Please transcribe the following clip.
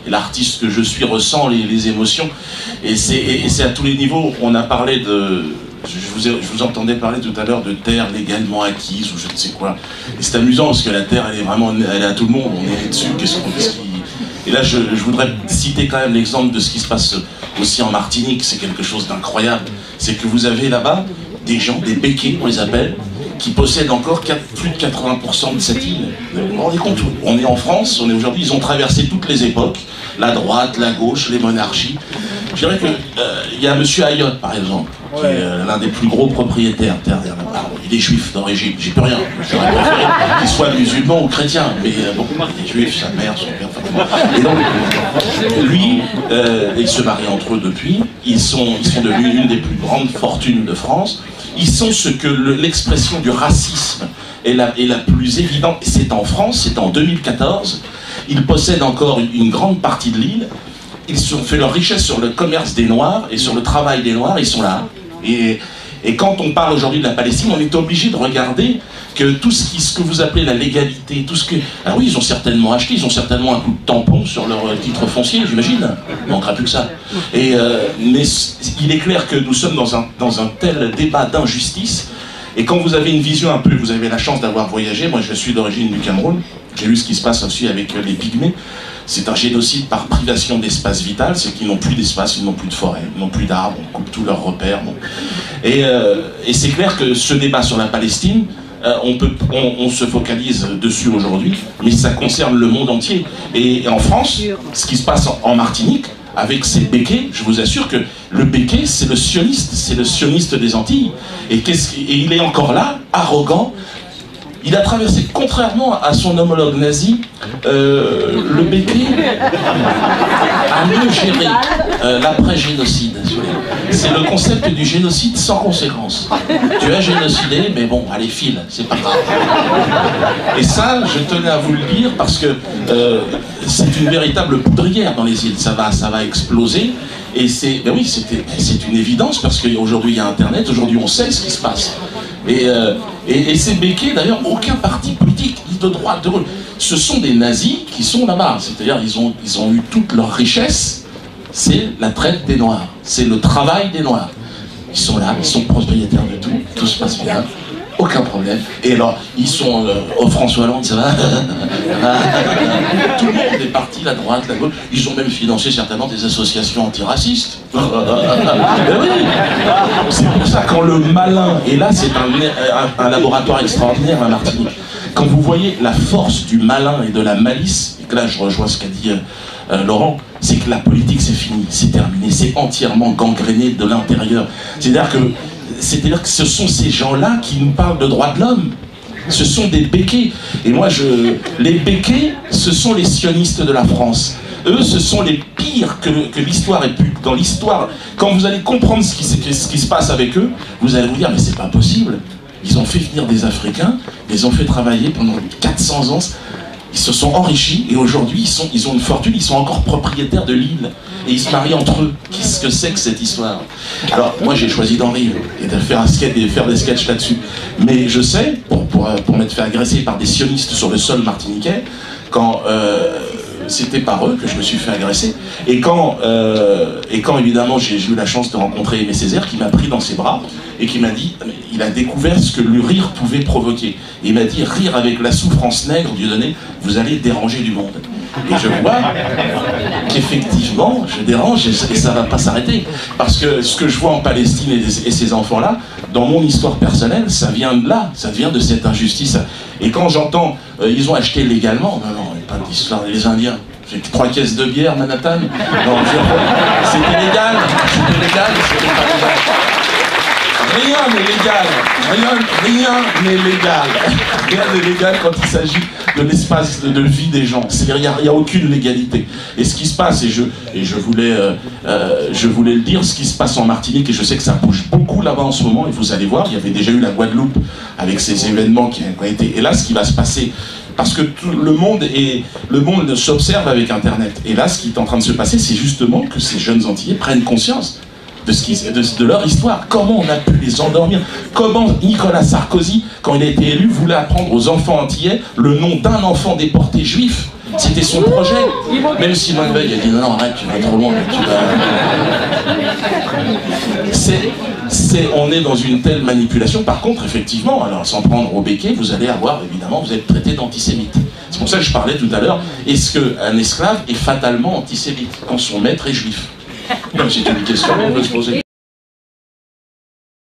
Et l'artiste que je suis ressent les émotions. Et c'est à tous les niveaux. On a parlé de... Je vous entendais parler tout à l'heure de terre légalement acquise ou je ne sais quoi. Et c'est amusant parce que la terre, elle est à tout le monde. On est dessus. Et là, je voudrais citer quand même l'exemple de ce qui se passe aussi en Martinique. C'est quelque chose d'incroyable. C'est que vous avez là-bas des gens, des béquets, on les appelle, qui possèdent encore plus de 80% de cette île. Vous vous rendez compte, on est en France, aujourd'hui, ils ont traversé toutes les époques, la droite, la gauche, les monarchies. Je dirais qu'il y a M. Ayotte, par exemple, qui est l'un des plus gros propriétaires. Il est juif d'origine, j'y peux rien. J'aurais préféré qu'il soit musulman ou chrétien, mais bon, il est juif, sa mère, son père, enfin, et donc, lui, ils se marient entre eux depuis, ils sont devenus une des plus grandes fortunes de France. Ils sont ce que l'expression du racisme est la plus évidente. C'est en France, c'est en 2014. Ils possèdent encore une grande partie de l'île. Ils ont fait leur richesse sur le commerce des Noirs et sur le travail des Noirs. Ils sont là. Et quand on parle aujourd'hui de la Palestine, on est obligé de regarder que tout ce que vous appelez la légalité, tout ce que... Alors oui, ils ont certainement acheté, ils ont certainement un coup de tampon sur leur titre foncier, j'imagine. Il manquera plus que ça. Mais il est clair que nous sommes dans un tel débat d'injustice. Et quand vous avez une vision un peu, vous avez la chance d'avoir voyagé, moi je suis d'origine du Cameroun, j'ai vu ce qui se passe aussi avec les Pygmées. C'est un génocide par privation d'espace vital, c'est qu'ils n'ont plus d'espace, ils n'ont plus de forêt, ils n'ont plus d'arbres, on coupe tous leurs repères. Bon. Et c'est clair que ce débat sur la Palestine, on se focalise dessus aujourd'hui, mais ça concerne le monde entier. Et en France, ce qui se passe en Martinique, avec ces béquets, je vous assure que le béquet, c'est le sioniste des Antilles. Et il est encore là, arrogant. Il a traversé, contrairement à son homologue nazi, le béquet a mieux géré l'après-génocide. C'est le concept du génocide sans conséquence. Tu as génocidé, mais bon, allez, file, c'est pas grave. Et ça, je tenais à vous le dire parce que c'est une véritable poudrière dans les îles. Ça va exploser. Et c'est une évidence parce qu'aujourd'hui il y a Internet, aujourd'hui on sait ce qui se passe. Et ces béquets, d'ailleurs, aucun parti politique, ni de droite, de gauche, ce sont des nazis qui sont là-bas. C'est-à-dire ils ont eu toute leur richesse, c'est la traite des Noirs, c'est le travail des Noirs. Ils sont là, ils sont propriétaires de tout se passe bien, aucun problème. Et alors, ils sont au François Hollande, ça va. Tout le monde est parti, la droite, la gauche. Ils ont même financé certainement des associations antiracistes. Oui. C'est pour ça quand le malin, et là c'est un laboratoire extraordinaire à Martinique, quand vous voyez la force du malin et de la malice, et que là je rejoins ce qu'a dit Laurent, c'est que la politique c'est fini, c'est terminé, c'est entièrement gangréné de l'intérieur. C'est-à-dire que ce sont ces gens-là qui nous parlent de droits de l'homme. Ce sont des béquets. Et moi, les béquets, ce sont les sionistes de la France. Eux, ce sont les pires que l'histoire ait pu. Dans l'histoire, quand vous allez comprendre ce qui se passe avec eux, vous allez vous dire, mais c'est pas possible. Ils ont fait venir des Africains, ils les ont fait travailler pendant 400 ans. Ils se sont enrichis et aujourd'hui, ils ont une fortune, ils sont encore propriétaires de l'île. Et ils se marient entre eux. Qu'est-ce que c'est que cette histoire? Alors, moi, j'ai choisi d'en rire et de faire faire des sketchs là-dessus. Mais je sais, pour m'être fait agresser par des sionistes sur le sol martiniquais, quand c'était par eux que je me suis fait agresser. Et quand évidemment, j'ai eu la chance de rencontrer Aimé Césaire, qui m'a pris dans ses bras et qui m'a dit, il a découvert ce que le rire pouvait provoquer. Et il m'a dit, rire avec la souffrance nègre, Dieudonné, vous allez déranger du monde. Et je vois qu'effectivement, je dérange et ça ne va pas s'arrêter. Parce que ce que je vois en Palestine et ces enfants-là, dans mon histoire personnelle, ça vient de là, ça vient de cette injustice. Et quand j'entends, ils ont acheté légalement, non, pas d'histoire des Indiens. J'ai 3 caisses de bière, Manhattan. Non, c'était légal, c'était pas légal. Rien n'est légal, rien n'est légal. Rien n'est légal quand il s'agit de l'espace de vie des gens. Il n'y a aucune légalité. Et ce qui se passe, et je voulais le dire, ce qui se passe en Martinique, et je sais que ça bouge beaucoup là-bas en ce moment, et vous allez voir, il y avait déjà eu la Guadeloupe avec ces événements qui ont été... Et là, ce qui va se passer, parce que le monde s'observe avec Internet. Et là, ce qui est en train de se passer, c'est justement que ces jeunes Antillais prennent conscience de leur histoire, comment on a pu les endormir, comment Nicolas Sarkozy, quand il a été élu, voulait apprendre aux enfants antillais le nom d'un enfant déporté juif. C'était son projet. Même Simone Veil a dit non, arrête, tu vas trop loin, tu vas... on est dans une telle manipulation. Par contre, effectivement, alors sans prendre au béquet, vous allez avoir, évidemment, vous êtes traité d'antisémite. C'est pour ça que je parlais tout à l'heure, est-ce qu'un esclave est fatalement antisémite quand son maître est juif? C'est une question qu'on peut se poser.